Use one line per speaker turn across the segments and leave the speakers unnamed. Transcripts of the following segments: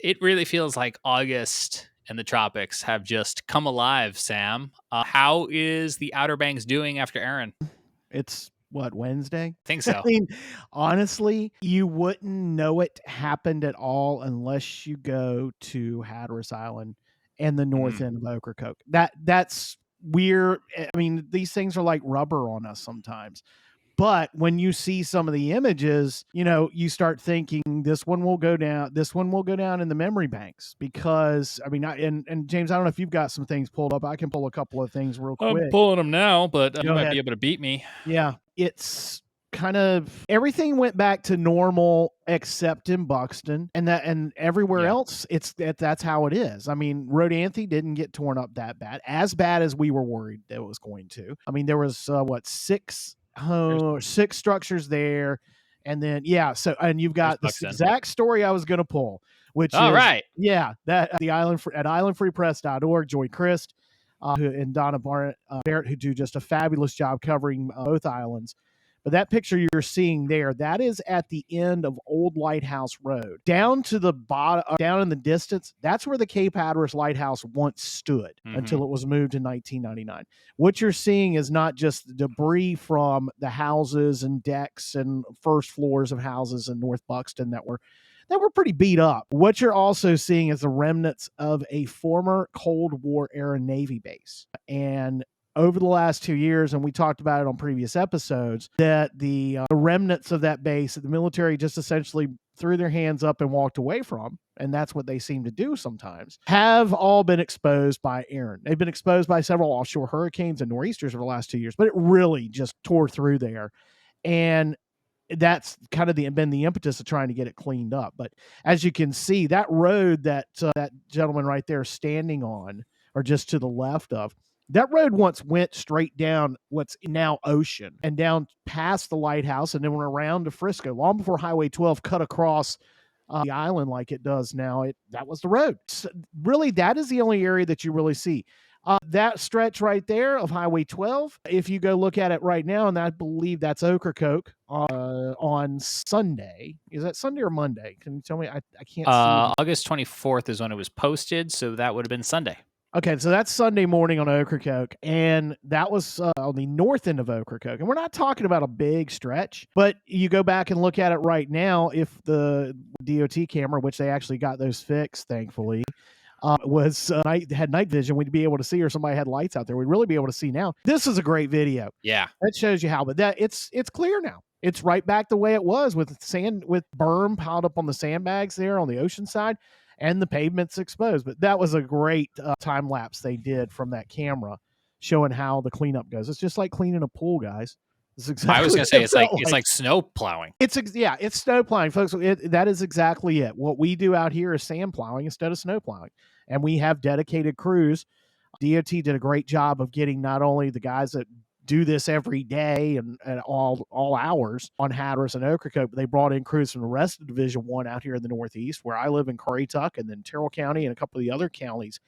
It really feels like August and the tropics have just come alive, Sam. How is the Outer Banks doing after Erin?
It's what, Wednesday?
Think
I
so.
mean, honestly, you wouldn't know it happened at all unless you go to Hatteras Island and the north
Mhm.
end of Ocracoke. That's weird. I mean, these things are like rubber on us sometimes. But when you see some of the images, you start thinking this one will go down. This one will go down in the memory banks because I mean, and James, I don't know if you've got some things pulled up. I can pull a couple of things real
I'm
quick.
pulling them now, but you
Go
might be
ahead.
able to beat me.
Yeah, it's kind of everything went back to normal except in Buxton, and everywhere
Yeah.
else that's how it is. I mean, Rodanthe didn't get torn up that bad as we were worried that it was going to. I mean, there was what,
There's,
six structures there, and then yeah, so and you've
there's
got this
Buxton.
exact story I was going to pull, which
All
is
right.
yeah, that at islandfreepress.org, Joy Christ and Donna Barrett, who do just a fabulous job covering both islands. But that picture you're seeing there, that is at the end of Old Lighthouse Road. Down to the bottom, down in the distance, that's where the Cape Hatteras Lighthouse once stood
Hmm.
until it was moved in 1999. What you're seeing is not just the debris from the houses and decks and first floors of houses in North Buxton that were pretty beat up. What you're also seeing is the remnants of a former Cold War era Navy base. And over the last 2 years, and we talked about it on previous episodes, that the remnants of that base, that the military just essentially threw their hands up and walked away from, and that's what they seem to do sometimes, have all been exposed by Erin. They've been exposed by several offshore hurricanes and nor'easters over the last 2 years, but it really just tore through there. And that's kind of been the impetus of trying to get it cleaned up. But as you can see, that road that gentleman right there standing on, or just to the left of, that road once went straight down what's now Ocean and down past the lighthouse and then went around to Frisco long before Highway 12 cut across the island like it does now. That was the road. So really, that is the only area that you really see. That stretch right there of Highway 12, if you go look at it right now, and I believe that's Ocracoke on Sunday. Is that Sunday or Monday? Can you tell me? I can't see it.
August 24th is when it was posted, so that would have been Sunday.
Okay, so that's Sunday morning on Ocracoke, and that was on the north end of Ocracoke. And we're not talking about a big stretch, but you go back and look at it right now, if the DOT camera, which they actually got those fixed, thankfully, had night vision, we'd be able to see, or somebody had lights out there, we'd really be able to see now. This is a great video.
Yeah.
That shows you how, but that it's clear now. It's right back the way it was, with berm piled up on the sandbags there on the ocean side, and the pavement's exposed. But that was a great time lapse they did from that camera, showing how the cleanup goes. It's just like cleaning a pool, guys. It's exactly
I was gonna
what
say
it felt
it's like snow plowing.
it's snow plowing, folks. That is exactly it. What we do out here is sand plowing instead of snow plowing, and we have dedicated crews. DOT did a great job of getting not only the guys that do this every day and at all hours on Hatteras and Ocracoke, but they brought in crews from the rest of Division 1 out here in the Northeast, where I live in Currituck, and then Terrell County and a couple of the other counties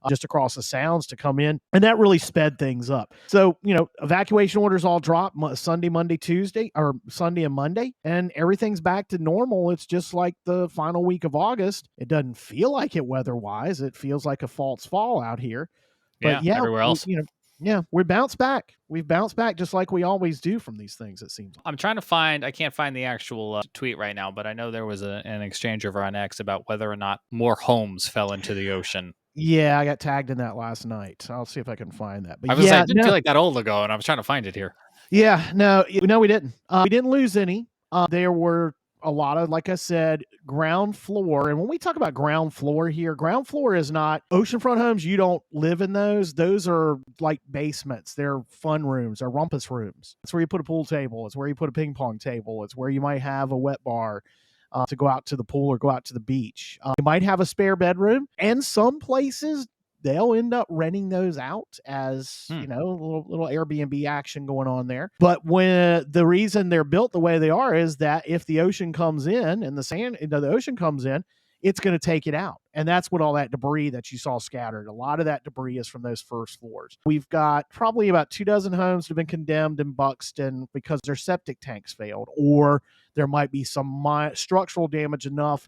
just across the Sounds to come in. And that really sped things up. So, evacuation orders all drop Sunday, Monday, Tuesday, or Sunday and Monday, and everything's back to normal. It's just like the final week of August. It doesn't feel like it weather-wise. It feels like a false fall out here. But
Yeah, everywhere else.
We bounce back. We've bounced back just like we always do from these things, it seems.
I'm trying to find. I can't find the actual tweet right now, but I know there was an exchange over on X about whether or not more homes fell into the ocean.
Yeah, I got tagged in that last night. I'll see if I can find that. But
I was saying, it didn't feel like that old ago, and I was trying to find it here.
Yeah, no, we didn't. We didn't lose any. There were a lot of, like I said, ground floor. And when we talk about ground floor here, ground floor is not oceanfront homes. You don't live in those. Those are like basements. They're fun rooms. They're rumpus rooms. It's where you put a pool table. It's where you put a ping pong table. It's where you might have a wet bar to go out to the pool or go out to the beach. You might have a spare bedroom. And some places, they'll end up renting those out as, a little Airbnb action going on there. But when the reason they're built the way they are is that if the ocean comes in and the ocean comes in, it's going to take it out. And that's what all that debris that you saw scattered. A lot of that debris is from those first floors. We've got probably about 24 homes that have been condemned in Buxton because their septic tanks failed, or there might be some structural damage enough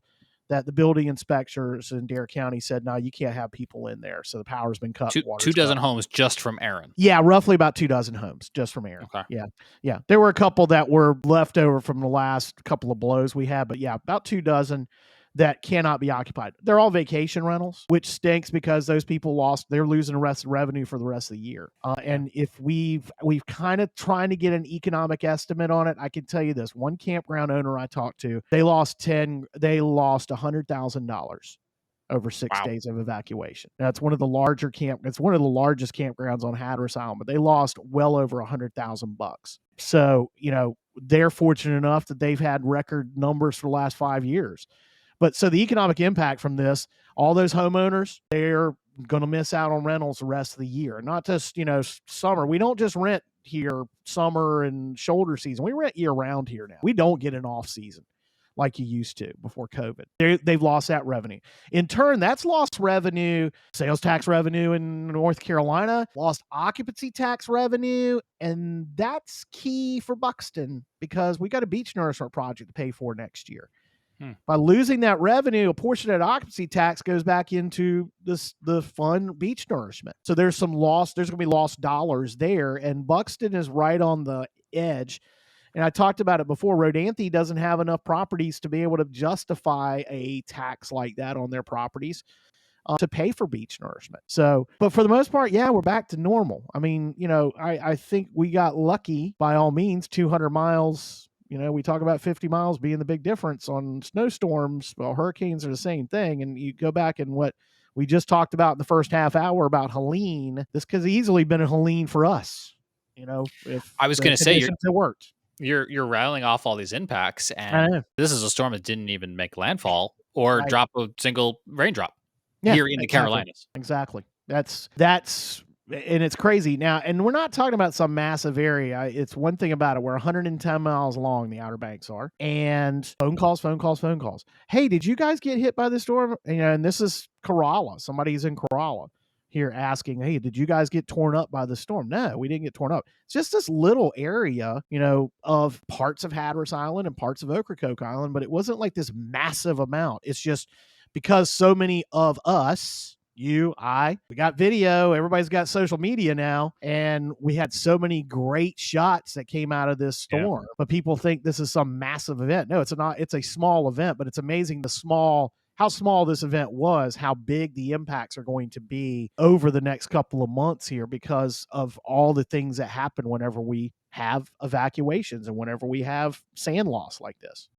that the building inspectors in Dare County said, no, you can't have people in there. So the power's been cut,
Two
water's
dozen
cut.
homes just from Erin.
Yeah, roughly about 24 homes just from Erin.
Okay.
Yeah. Yeah. There were a couple that were left over from the last couple of blows we had, but yeah, about 24 that cannot be occupied. They're all vacation rentals, which stinks because those people they're losing the rest of the revenue for the rest of the year. And if we've kind of trying to get an economic estimate on it, I can tell you this: one campground owner I talked to, they lost $100,000 over 6
Wow.
days of evacuation. Now, it's one of the largest campgrounds on Hatteras Island, but they lost well over $100,000. So, they're fortunate enough that they've had record numbers for the last 5 years. But so the economic impact from this, all those homeowners, they're going to miss out on rentals the rest of the year. Not just, summer. We don't just rent here summer and shoulder season. We rent year round here now. We don't get an off season like you used to before COVID. They've lost that revenue. In turn, that's lost revenue, sales tax revenue in North Carolina, lost occupancy tax revenue, and that's key for Buxton because we got a beach nourishment project to pay for next year. By losing that revenue, a portion of that occupancy tax goes back into the fun beach nourishment. So there's going to be lost dollars there, and Buxton is right on the edge. And I talked about it before. Rodanthe doesn't have enough properties to be able to justify a tax like that on their properties to pay for beach nourishment. So, but for the most part, yeah, we're back to normal. I mean, I think we got lucky by all means. 200 miles. We talk about 50 miles being the big difference on snowstorms. Well, hurricanes are the same thing. And you go back and what we just talked about in the first half hour about Helene, this could easily been a Helene for us. If
I was going to say
it worked.
You're rattling off all these impacts, and this is a storm that didn't even make landfall or drop a single raindrop here in the Carolinas.
Exactly. That's and it's crazy now. And we're not talking about some massive area. It's one thing about it. We're 110 miles long, the Outer Banks are, and phone calls. Hey, did you guys get hit by the storm? And this is Corolla. Somebody's in Corolla here asking, hey, did you guys get torn up by the storm? No, we didn't get torn up. It's just this little area, of parts of Hatteras Island and parts of Ocracoke Island, but it wasn't like this massive amount. It's just because so many of us, we got video, everybody's got social media now, and we had so many great shots that came out of this storm. But people think this is some massive event. No, it's not. It's a small event, but it's amazing how small this event was, how big the impacts are going to be over the next couple of months here because of all the things that happen whenever we have evacuations and whenever we have sand loss like this.